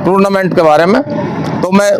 Tournament के बारे में, तो मैं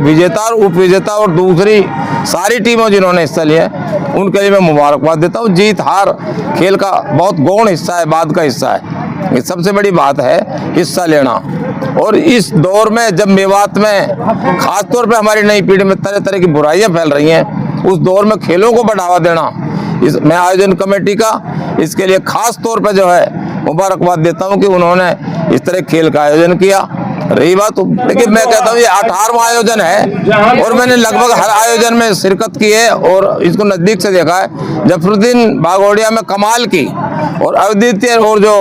विजेता और उप विजेता और दूसरी सारी टीमों जिन्होंने हिस्सा लिया है उनके लिए मैं मुबारकबाद देता हूँ। जीत हार खेल का बहुत गौण हिस्सा है, बाद का हिस्सा है। ये सबसे बड़ी बात है हिस्सा लेना। और इस दौर में जब मेवात में खासतौर पे हमारी नई पीढ़ी में तरह तरह की बुराइयां फैल रही हैं, उस दौर में खेलों को बढ़ावा देना मैं आयोजन कमेटी का इसके लिए खास तौर पे जो है मुबारकबाद देता हूं कि उन्होंने इस तरह खेल का आयोजन किया। रही बात, लेकिन मैं कहता हूँ ये 18वां आयोजन है और मैंने लगभग हर आयोजन में शिरकत की है और इसको नज़दीक से देखा है। जफरुद्दीन बागोड़िया में कमाल की और अद्वितीय और जो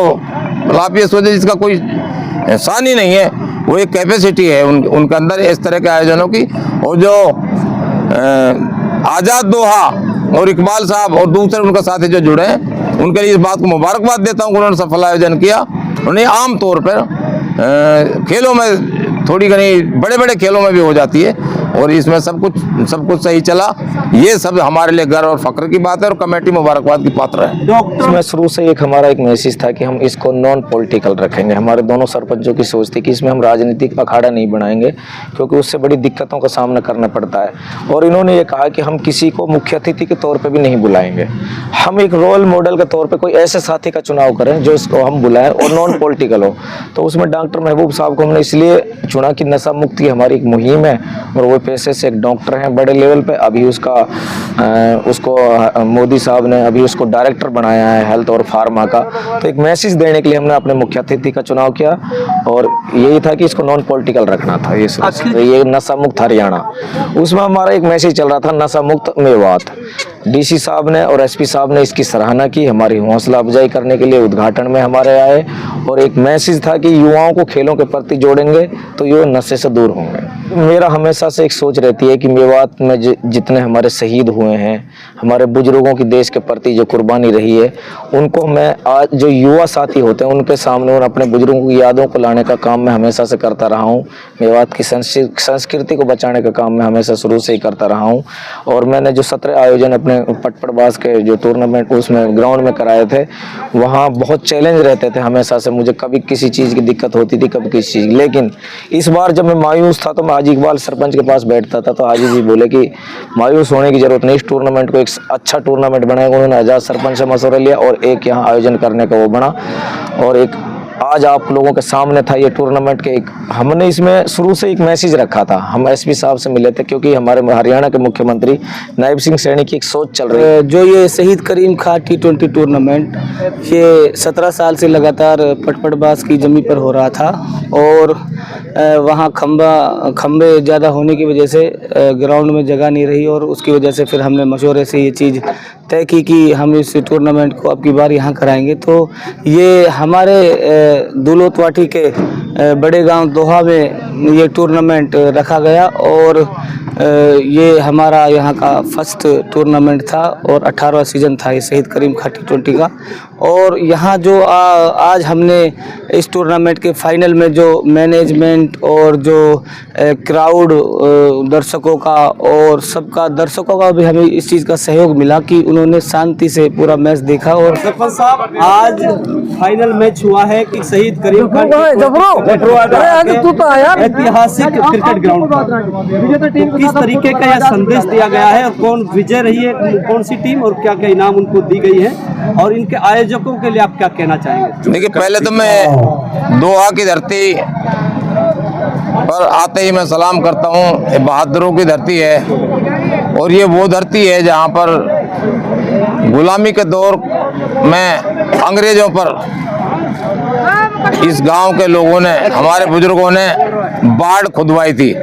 लाफिया सोचे जिसका कोई एहसान ही नहीं है, वो एक कैपेसिटी है उनके अंदर इस तरह के आयोजनों की। और जो आज़ाद दोहा और इकबाल साहब और दूसरे उनका साथी जो जुड़े हैं उनके लिए इस बात को मुबारकबाद देता हूँ कि उन्होंने सफल आयोजन किया। उन्हें आम तौर पर खेलों में थोड़ी घनी बड़े बड़े खेलों में भी हो जाती है और इसमें सब कुछ सही चला। ये सब हमारे लिए गर्व और फख्र की बात है और कमेटी मुबारकबाद की पात्र है। इसमें शुरू से हमारा एक मैसेज था कि हम इसको नॉन पॉलिटिकल रखेंगे। हमारे दोनों सरपंचों की सोच थी कि इसमें हम राजनीतिक अखाड़ा नहीं बनाएंगे क्योंकि उससे बड़ी दिक्कतों का सामना करना पड़ता है। और इन्होंने ये कहा कि हम किसी को मुख्य अतिथि के तौर पर भी नहीं बुलाएंगे, हम एक रोल मॉडल के तौर पर कोई ऐसे साथी का चुनाव करें जो इसको हम बुलाएं और नॉन पॉलिटिकल हो। तो उसमें डॉक्टर महबूब साहब को हमने इसलिए चुना कि नशा मुक्त की हमारी एक मुहिम है और वो पेशे से एक डॉक्टर हैं बड़े लेवल पे। अभी उसको मोदी साहब ने अभी उसको डायरेक्टर बनाया है हेल्थ और फार्मा का। तो एक मैसेज देने के लिए हमने अपने मुख्य अतिथि का चुनाव किया और यही था कि इसको नॉन पॉलिटिकल रखना था। ये नशा मुक्त हरियाणा, उसमें हमारा एक मैसेज चल रहा था नशा मुक्त मेवात। डीसी साहब ने और एसपी साहब ने इसकी सराहना की, हमारी हौसला अफजाई करने के लिए उद्घाटन में हमारे आए और एक मैसेज था कि युवाओं को खेलों के प्रति जोड़ेंगे तो ये नशे से दूर होंगे। मेरा हमेशा से एक सोच रहती है कि मेवात में जितने हमारे शहीद हुए हैं, हमारे बुजुर्गों की देश के प्रति जो कुर्बानी रही है, उनको मैं आज जो युवा साथी होते हैं उनके सामने और अपने बुजुर्गों की यादों को लाने का काम मैं हमेशा से करता रहा हूँ। मेवात की संस्कृति को बचाने का काम मैं हमेशा शुरू से ही करता रहा हूँ। और मैंने जो 17 आयोजन अपने पटपड़बाज के जो टूर्नामेंट उसमें ग्राउंड में कराए थे, वहाँ बहुत चैलेंज रहते थे हमेशा से। मुझे कभी किसी चीज़ की दिक्कत होती थी, कभी किसी चीज़। लेकिन इस बार जब मैं मायूस था तो मैं हाजी इकबाल सरपंच के पास बैठता था तो हाजी जी बोले कि मायूस होने की जरूरत नहीं, इस टूर्नामेंट को एक अच्छा टूर्नामेंट बनाएगा। उन्होंने आजाद सरपंच से मशवरा लिया और एक यहाँ आयोजन करने का वो बना और एक आज आप लोगों के सामने था ये टूर्नामेंट के। एक हमने इसमें शुरू से एक मैसेज रखा था। हम एसपी साहब से मिले थे क्योंकि हमारे हरियाणा के मुख्यमंत्री नायब सिंह सैनी की एक सोच चल रही है। जो ये शहीद करीम खां T20 टूर्नामेंट ये 17 साल से लगातार पटपड़बाज की जमीन पर हो रहा था और वहाँ खंबे ज़्यादा होने की वजह से ग्राउंड में जगह नहीं रही और उसकी वजह से फिर हमने मशवरे से ये चीज़ तय की कि हम इस टूर्नामेंट को अब की बार यहाँ कराएंगे। तो ये हमारे दुलोतवाटी के बड़े गांव दोहा में ये टूर्नामेंट रखा गया और ये हमारा यहाँ का फर्स्ट टूर्नामेंट था और 18वां सीजन था ये शहीद करीम खां T20 का। और यहाँ जो आज हमने इस टूर्नामेंट के फाइनल में जो मैनेजमेंट और जो क्राउड दर्शकों का और सबका दर्शकों का भी हमें इस चीज़ का सहयोग मिला कि उन्होंने शांति से पूरा मैच देखा। और सरपंच साहब आज फाइनल मैच हुआ है कि शहीद करीम खां ऐतिहासिक क्रिकेट ग्राउंड पर किस तरीके का यह संदेश दिया गया है और कौन विजय रही है, कौन सी टीम और क्या क्या इनाम उनको दी गई है और इनके आयोजकों के लिए आप क्या कहना चाहेंगे? देखिए, पहले तो मैं दोहा की धरती पर आते ही मैं सलाम करता हूँ। ये बहादुरों की धरती है और ये वो धरती है जहाँ पर गुलामी के दौर में अंग्रेजों पर इस गांव के लोगों ने, हमारे बुजुर्गों ने बाढ़ खुदवाई थी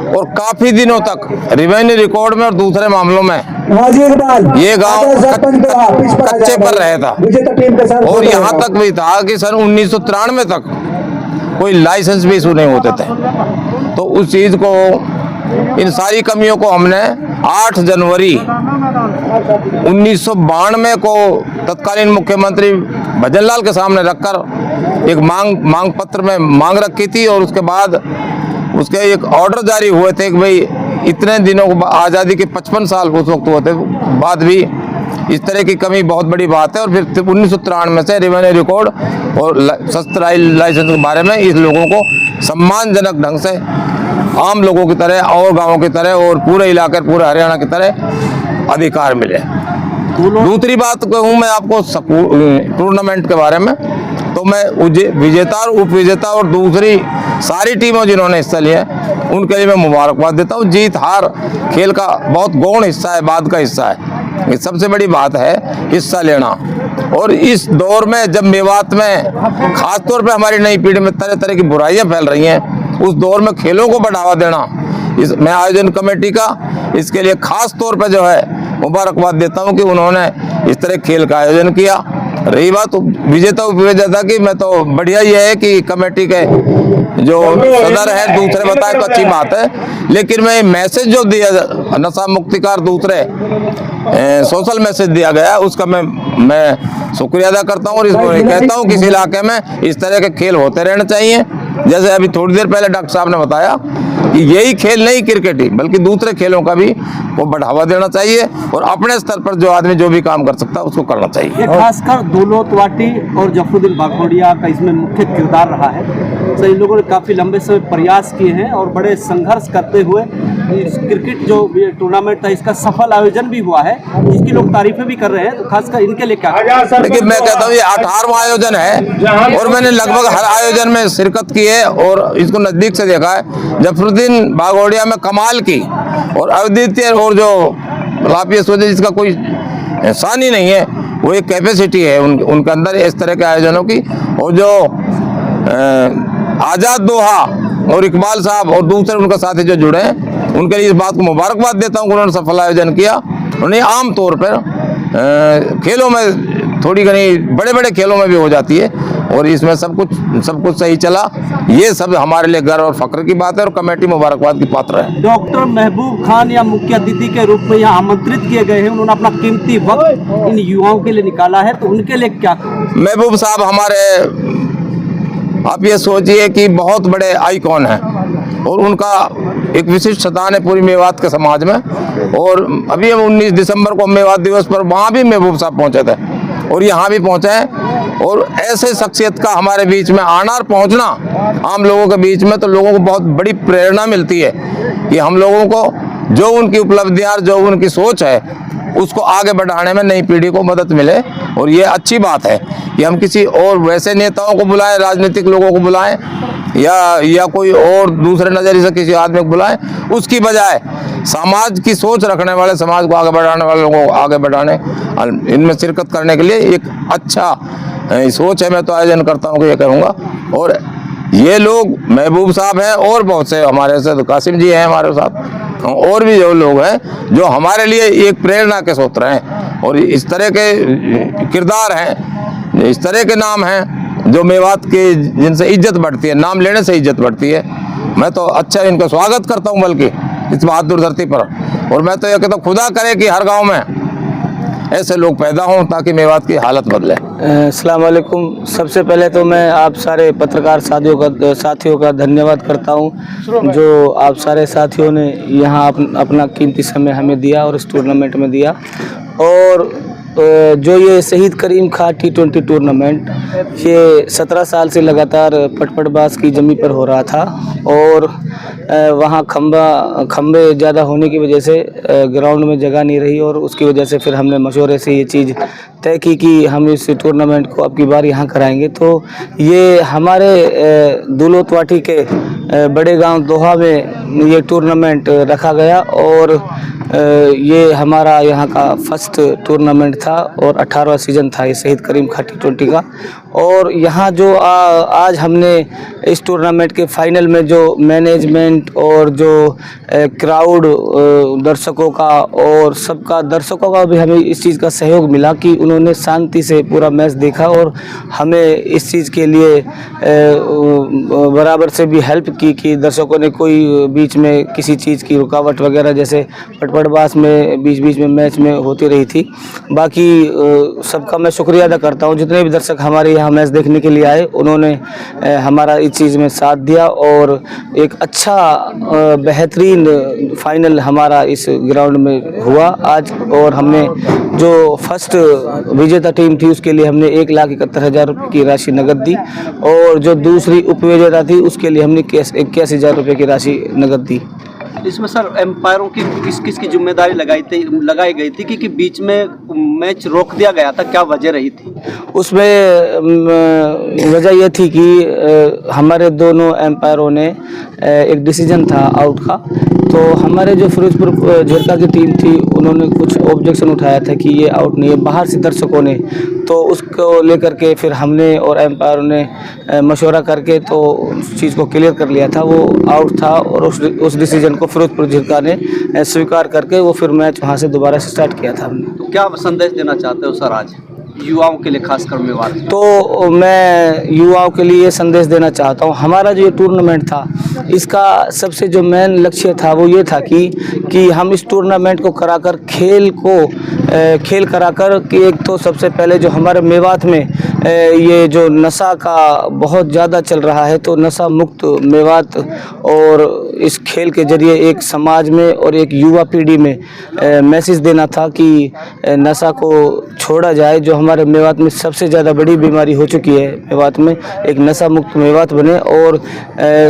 और काफी दिनों तक रेवेन्यू रिकॉर्ड में और दूसरे मामलों में ये गांव कच्चे पर रहा था। और यहाँ तक भी था कि सन 1993 तक कोई लाइसेंस भी इशू नहीं होते थे। तो उस चीज को, इन सारी कमियों को हमने 8 जनवरी 1992 को तत्कालीन मुख्यमंत्री भजनलाल के सामने रखकर एक मांग पत्र में मांग रखी थी और उसके बाद उसके एक ऑर्डर जारी हुए थे कि भाई इतने दिनों को आज़ादी के 55 साल उस वक्त हुए थे बाद भी इस तरह की कमी बहुत बड़ी बात है। और फिर 1993 से रेवेन्यू रिकॉर्ड और शस्त्र लाइसेंस के बारे में इस लोगों को सम्मानजनक ढंग से आम लोगों की तरह और गाँवों की तरह और पूरे इलाके पूरे हरियाणा की तरह अधिकार मिले। दूसरी बात कहूँ मैं आपको टूर्नामेंट के बारे में, तो मैं विजेता और उप विजेता और दूसरी सारी टीमों जिन्होंने हिस्सा लिया है उनके लिए मैं मुबारकबाद देता हूँ। जीत हार खेल का बहुत गौण हिस्सा है, बाद का हिस्सा है। ये सबसे बड़ी बात है हिस्सा लेना। और इस दौर में जब मेवात में खासतौर पे हमारी नई पीढ़ी में तरह तरह की बुराइयां फैल रही हैं, उस दौर में खेलों को बढ़ावा देना मैं आयोजन कमेटी का इसके लिए खास तौर पे जो है मुबारकबाद देता हूं कि उन्होंने इस तरह खेल का आयोजन किया। रही बात विजेता उपविजेता की, मैं तो बढ़िया ये है कि कमेटी के जो सदर है दूसरे बताए तो अच्छी बात है, लेकिन मैं मैसेज जो दिया नशा मुक्तिकार दूसरे सोशल मैसेज दिया गया उसका मैं शुक्रिया अदा करता हूँ। और इसको कहता हूँ कि इस इलाके में इस तरह के खेल होते रहने चाहिए। जैसे अभी थोड़ी देर पहले डॉक्टर साहब ने बताया कि यही खेल नहीं क्रिकेट ही बल्कि दूसरे खेलों का भी वो बढ़ावा देना चाहिए और अपने स्तर पर जो आदमी जो भी काम कर सकता है उसको करना चाहिए। ये खासकर दौलत वाटी और जफरुद्दीन बागोड़िया का इसमें मुख्य किरदार रहा है। तो इन लोगों ने काफी लंबे समय प्रयास किए हैं और बड़े संघर्ष करते हुए इस क्रिकेट जो टूर्नामेंट था इसका सफल आयोजन भी हुआ है, जिसकी लोग तारीफें भी कर रहे हैं। तो खासकर इनके लिए क्या? लेकिन मैं कहता हूँ ये 18वां आयोजन है और मैंने लगभग हर आयोजन में शिरकत की है और इसको नजदीक से देखा है। जफरुद्दीन बागोड़िया में कमाल की और अद्वितीय और जो लाफिया सोचे जिसका कोई एहसान ही नहीं है, वो एक कैपेसिटी है उनके अंदर इस तरह के आयोजनों की। और जो आज़ाद दोहा और इकबाल साहब और दूसरे उनका साथी जो जुड़े हैं उनके लिए इस बात को मुबारकबाद देता हूँ कि उन्होंने सफल आयोजन किया। उन्हें आम तौर पर खेलों में थोड़ी घनी बड़े बड़े खेलों में भी हो जाती है और इसमें सब कुछ सही चला। ये सब हमारे लिए गर्व और फख्र की बात है और कमेटी मुबारकबाद की पात्र है। डॉक्टर महबूब खान या मुख्य अतिथि के रूप में यहाँ आमंत्रित किए गए हैं, उन्होंने अपना कीमती वक्त इन युवाओं के लिए निकाला है, तो उनके लिए क्या? महबूब साहब हमारे, आप ये सोचिए कि बहुत बड़े आइकॉन हैं और उनका एक विशिष्ट स्थान है पूरी मेवात के समाज में। और अभी हम 19 दिसंबर को मेवात दिवस पर वहाँ भी महबूब साहब पहुँचे थे और यहाँ भी पहुँचे हैं। और ऐसे शख्सियत का हमारे बीच में आना और पहुँचना आम लोगों के बीच में, तो लोगों को बहुत बड़ी प्रेरणा मिलती है कि हम लोगों को जो उनकी उपलब्धियाँ जो उनकी सोच है उसको आगे बढ़ाने में नई पीढ़ी को मदद मिले। और ये अच्छी बात है कि हम किसी और वैसे नेताओं को बुलाएं, राजनीतिक लोगों को बुलाएं या कोई और दूसरे नज़रिए से किसी आदमी को बुलाएं, उसकी बजाय समाज की सोच रखने वाले, समाज को आगे बढ़ाने वाले लोगों को आगे बढ़ाने इनमें शिरकत करने के लिए एक अच्छा सोच है। मैं तो आयोजन करता हूँ कि ये करूँगा। और ये लोग महबूब साहब हैं और बहुत से हमारे साथ कासिम जी हैं हमारे साथ और भी जो लोग हैं जो हमारे लिए एक प्रेरणा के स्रोत हैं। और इस तरह के किरदार हैं, इस तरह के नाम हैं जो मेवात के जिनसे इज्जत बढ़ती है, नाम लेने से इज्जत बढ़ती है। मैं तो अच्छा इनका स्वागत करता हूं बल्कि इस बहादुर धरती पर। और मैं तो ये कहता हूँ खुदा करे कि हर गांव में ऐसे लोग पैदा हों ताकि मेवात की हालत बदले। अस्सलाम वालेकुम। सबसे पहले तो मैं आप सारे पत्रकार साथियों का धन्यवाद करता हूं जो आप सारे साथियों ने यहाँ अपना कीमती समय हमें दिया और इस टूर्नामेंट में दिया। और जो ये शहीद करीम खां T20 टूर्नामेंट ये 17 साल से लगातार पटपड़बाज की ज़मीन पर हो रहा था और वहाँ खंबे ज़्यादा होने की वजह से ग्राउंड में जगह नहीं रही और उसकी वजह से फिर हमने मशवरे से ये चीज़ तय की कि हम इस टूर्नामेंट को अब की बार यहाँ कराएंगे। तो ये हमारे दौलत वाटी के बड़े गांव दोहा में ये टूर्नामेंट रखा गया और ये हमारा यहाँ का फर्स्ट टूर्नामेंट था और 18वां सीज़न था ये शहीद करीम खां T20 का। और यहाँ जो आज हमने इस टूर्नामेंट के फाइनल में जो मैनेजमेंट और जो क्राउड दर्शकों का और सबका दर्शकों का भी हमें इस चीज़ का सहयोग मिला कि उन्होंने शांति से पूरा मैच देखा और हमें इस चीज़ के लिए बराबर से भी हेल्प की कि दर्शकों ने कोई बीच में किसी चीज़ की रुकावट वगैरह जैसे पटपड़बास में बीच बीच में मैच में होती रही थी। बाकी सबका मैं शुक्रिया अदा करता हूँ, जितने भी दर्शक हमारे यहाँ मैच देखने के लिए आए, उन्होंने हमारा इस चीज़ में साथ दिया और एक अच्छा बेहतरीन फाइनल हमारा इस ग्राउंड में हुआ आज। और हमने जो फर्स्ट विजेता टीम थी उसके लिए हमने 1,71,000 रुपये की राशि नकद दी और जो दूसरी उपविजेता थी उसके लिए हमने 81,000 रुपये की राशि नकद दी। इसमें सर एम्पायरों की किस किस की जिम्मेदारी लगाई गई थी कि बीच में मैच रोक दिया गया था, क्या वजह रही थी? उसमें वजह यह थी कि हमारे दोनों एम्पायरों ने एक डिसीजन था आउट का, तो हमारे जो फिरोजपुर झिरका की टीम थी उन्होंने कुछ ऑब्जेक्शन उठाया था कि ये आउट नहीं है, बाहर से दर्शकों ने, तो उसको लेकर के फिर हमने और एम्पायरों ने मशवरा करके तो उस चीज़ को क्लियर कर लिया था, वो आउट था और उस डिसीजन को फिरोजपुर झिरका ने स्वीकार करके वो फिर मैच वहाँ से दोबारा से स्टार्ट किया था हमने। तो क्या संदेश देना चाहते हो सर आज युवाओं के लिए, खासकर मेवाड़? तो मैं युवाओं के लिए ये संदेश देना चाहता हूँ, हमारा जो ये टूर्नामेंट था इसका सबसे जो मेन लक्ष्य था वो ये था कि हम इस टूर्नामेंट को कराकर खेल कराकर कि एक तो सबसे पहले जो हमारे मेवात में ये जो नशा का बहुत ज़्यादा चल रहा है, तो नशा मुक्त मेवात और इस खेल के जरिए एक समाज में और एक युवा पीढ़ी में मैसेज देना था कि नशा को छोड़ा जाए। जो हमारे मेवात में सबसे ज़्यादा बड़ी बीमारी हो चुकी है मेवात में, एक नशा मुक्त मेवात बने और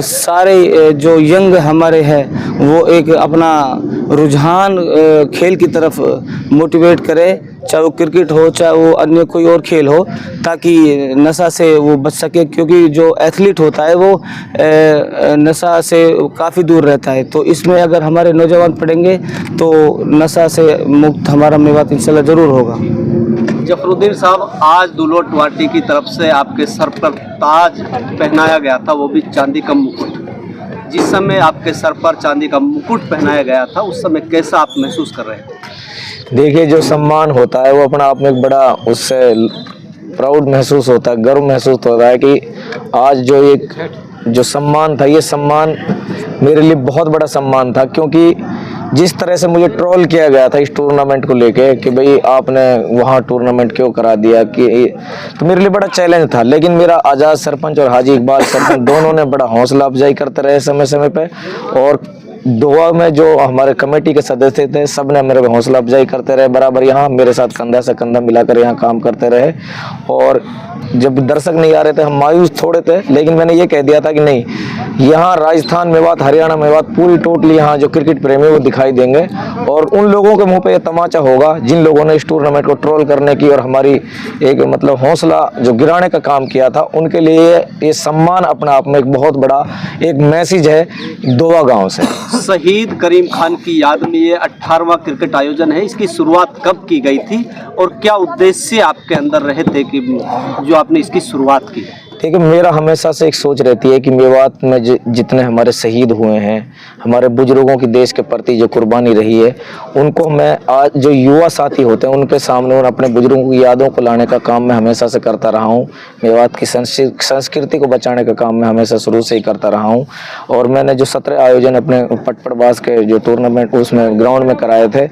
सारे जो यंग हमारे हैं वो एक अपना रुझान खेल की तरफ मोटिवेट करे, चाहे वो क्रिकेट हो चाहे वो अन्य कोई और खेल हो, ताकि नशा से वो बच सके, क्योंकि जो एथलीट होता है वो नशा से काफ़ी दूर रहता है। तो इसमें अगर हमारे नौजवान पढ़ेंगे तो नशा से मुक्त हमारा मेवात इंशाल्लाह ज़रूर होगा। जफरुद्दीन साहब, आज दुलोट वाटी की तरफ से आपके सर पर ताज पहनाया गया था, वो भी चांदी का मुकुट। जिस समय आपके सर पर चांदी का मुकुट पहनाया गया था उस समय कैसा आप महसूस कर रहे थे? देखिए, जो सम्मान होता है वो अपना आप में एक बड़ा उससे प्राउड महसूस होता है, गर्व महसूस होता है कि आज जो सम्मान था, ये सम्मान मेरे लिए बहुत बड़ा सम्मान था, क्योंकि जिस तरह से मुझे ट्रोल किया गया था इस टूर्नामेंट को लेके कि भाई आपने वहाँ टूर्नामेंट क्यों करा दिया, कि तो मेरे लिए बड़ा चैलेंज था। लेकिन मेरा आज़ाद सरपंच और हाजी इकबाल सरपंच दोनों ने बड़ा हौसला अफजाई करते रहे समय समय पे, और दोहा में जो हमारे कमेटी के सदस्य थे सब ने मेरे हौसला अफजाई करते रहे, बराबर यहाँ मेरे साथ कंधा से कंधा मिलाकर यहाँ काम करते रहे। और जब दर्शक नहीं आ रहे थे हम मायूस थोड़े थे, लेकिन मैंने ये कह दिया था कि नहीं, यहाँ राजस्थान मेवात, हरियाणा मेवात पूरी टोटली यहाँ जो क्रिकेट प्रेमी वो दिखाई देंगे और उन लोगों के मुंह पे ये तमाचा होगा जिन लोगों ने इस टूर्नामेंट को ट्रोल करने की और हमारी एक मतलब हौसला जो गिराने का काम किया था, उनके लिए ये सम्मान अपने आप में एक बहुत बड़ा एक मैसेज है दोवा गाँव से। शहीद करीम खान की याद में ये 18वां क्रिकेट आयोजन है, इसकी शुरुआत कब की गई थी और क्या उद्देश्य आपके अंदर रहे थे कि जो आपने इसकी शुरुआत की? देखिए, मेरा हमेशा से एक सोच रहती है कि मेवात में जितने हमारे शहीद हुए हैं, हमारे बुजुर्गों की देश के प्रति जो कुर्बानी रही है, उनको मैं आज जो युवा साथी होते हैं उनके सामने और अपने बुजुर्गों की यादों को लाने का काम मैं हमेशा से करता रहा हूँ। मेवात की संस्कृति को बचाने का काम मैं हमेशा शुरू से ही करता रहा हूँ। और मैंने जो 17 आयोजन अपने पटपड़बास के जो टूर्नामेंट उसमें ग्राउंड में कराए थे,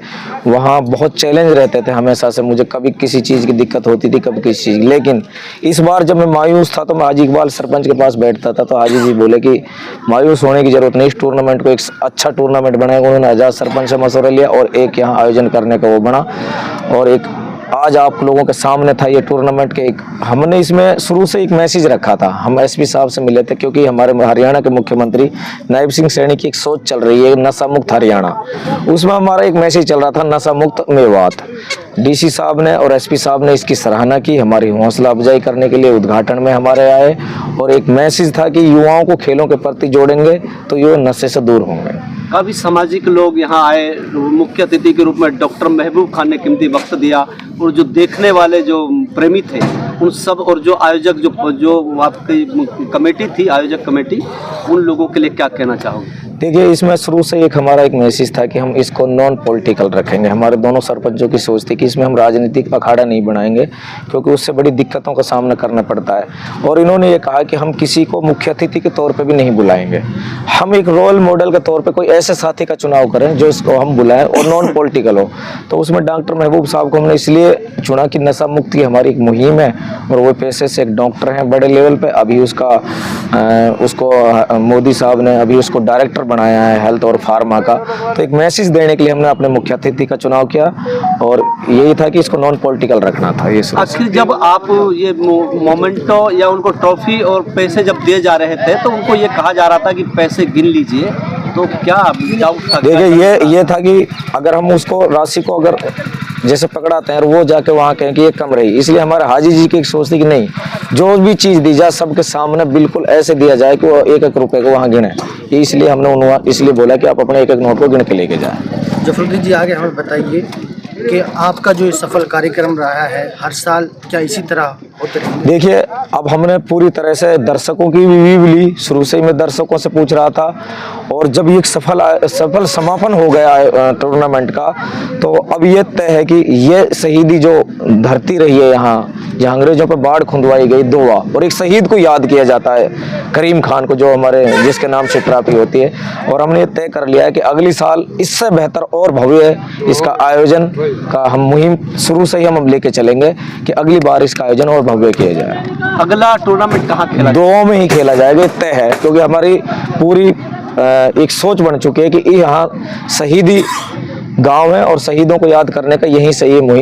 वहाँ बहुत चैलेंज रहते थे हमेशा से, मुझे कभी किसी चीज़ की दिक्कत होती थी, कभी किसी चीज़। लेकिन इस बार जब मैं मायूस था तो मैं हाजी इकबाल सरपंच के पास बैठता था, तो हाजी जी बोले कि मायूस होने की जरूरत नहीं, इस टूर्नामेंट को एक अच्छा टूर्नामेंट बनाएगा। उन्होंने आज़ाद सरपंच से मशवरा लिया और एक यहाँ आयोजन करने का वो बना, और एक आज आप लोगों के सामने था ये टूर्नामेंट के। एक हमने इसमें शुरू से एक मैसेज रखा था, हम एसपी साहब से मिले थे, क्योंकि हमारे हरियाणा के मुख्यमंत्री नायब सिंह सैनी की एक सोच चल रही है नशा मुक्त हरियाणा, उसमें हमारा एक मैसेज चल रहा था नशा मुक्त मेवात। डीसी साहब ने और एसपी साहब ने इसकी सराहना की, हमारी हौसला अफजाई करने के लिए उद्घाटन में हमारे आए, और एक मैसेज था कि युवाओं को खेलों के प्रति जोड़ेंगे तो ये नशे से दूर होंगे। काफ़ी सामाजिक लोग यहाँ आए, मुख्य अतिथि के रूप में डॉक्टर महबूब खान ने कीमती वक्त दिया, और जो देखने वाले जो प्रेमी थे उन सब और जो आयोजक जो आपकी कमेटी थी, आयोजक कमेटी, उन लोगों के लिए क्या कहना चाहोगे? देखिए, इसमें शुरू से हमारा एक मैसेज था कि हम इसको नॉन पॉलिटिकल रखेंगे। हमारे दोनों सरपंचों की सोच थी कि इसमें हम राजनीतिक अखाड़ा नहीं बनाएंगे, क्योंकि उससे बड़ी दिक्कतों का सामना करना पड़ता है। और इन्होंने ये कहा कि हम किसी को मुख्य अतिथि के तौर पे भी नहीं बुलाएंगे, हम एक रोल मॉडल के तौर पे कोई ऐसे साथी का चुनाव करें जो इसको हम बुलाएं और नॉन पॉलिटिकल हो। तो उसमें डॉक्टर महबूब साहब को हमने इसलिए चुना कि नशा मुक्ति हमारी एक मुहिम है, और वो पेशे से एक डॉक्टर हैं बड़े लेवल पे। अभी उसको मोदी साहब ने अभी उसको डायरेक्टर बनाया है हेल्थ और फार्मा का। तो एक मैसेज देने के लिए हमने अपने मुख्य अतिथि का चुनाव किया, और यही था कि इसको नॉन पॉलिटिकल रखना था। ये आखिर जब आप ये मोमेंटो या उनको ट्रॉफी और पैसे जब दिए जा रहे थे, तो उनको ये कहा जा रहा था कि पैसे गिन लीजिए, तो क्या डाउट था? देखिए, ये था कि अगर हम उसको राशि को अगर जैसे पकड़ाते हैं और वो जाके वहाँ कहें कि ये कम रही, इसलिए हमारे हाजी जी की एक सोच थी कि नहीं, जो भी चीज़ दी जाए सबके सामने बिल्कुल ऐसे दिया जाए कि वो एक एक रुपए को वहाँ गिने। इसलिए हमने इसलिए बोला कि आप अपने एक एक नोट को गिन के लेके जाएं। जफरुद्दीन जी, आगे हमें बताइए कि आपका जो सफल कार्यक्रम रहा है हर साल, क्या इसी तरह होते रहेंगे? देखिए, अब हमने पूरी तरह से दर्शकों की भी ली। शुरू से ही मैं दर्शकों से पूछ रहा था, और जब ये सफल समापन हो गया टूर्नामेंट का, तो अब ये तय है कि ये शहीदी जो धरती रही है यहाँ, जहाँ अंग्रेजों पर बाढ़ खुंदवाई गई दोवा, और एक शहीद को याद किया जाता है, करीम खान को, जो हमारे जिसके नाम से ट्रॉफी होती है। और हमने ये तय कर लिया है कि अगली साल इससे बेहतर और भव्य इसका आयोजन का हम मुहिम शुरू से ही हम लेके चलेंगे कि अगली बार इसका आयोजन और भव्य किया जाए। अगला टूर्नामेंट कहाँ खेला? दो में ही खेला जाएगा, तय है, क्योंकि हमारी पूरी एक सोच बन चुकी है कि यहाँ शहीदी गांव है और शहीदों को याद करने का यहीं से ये मुहिम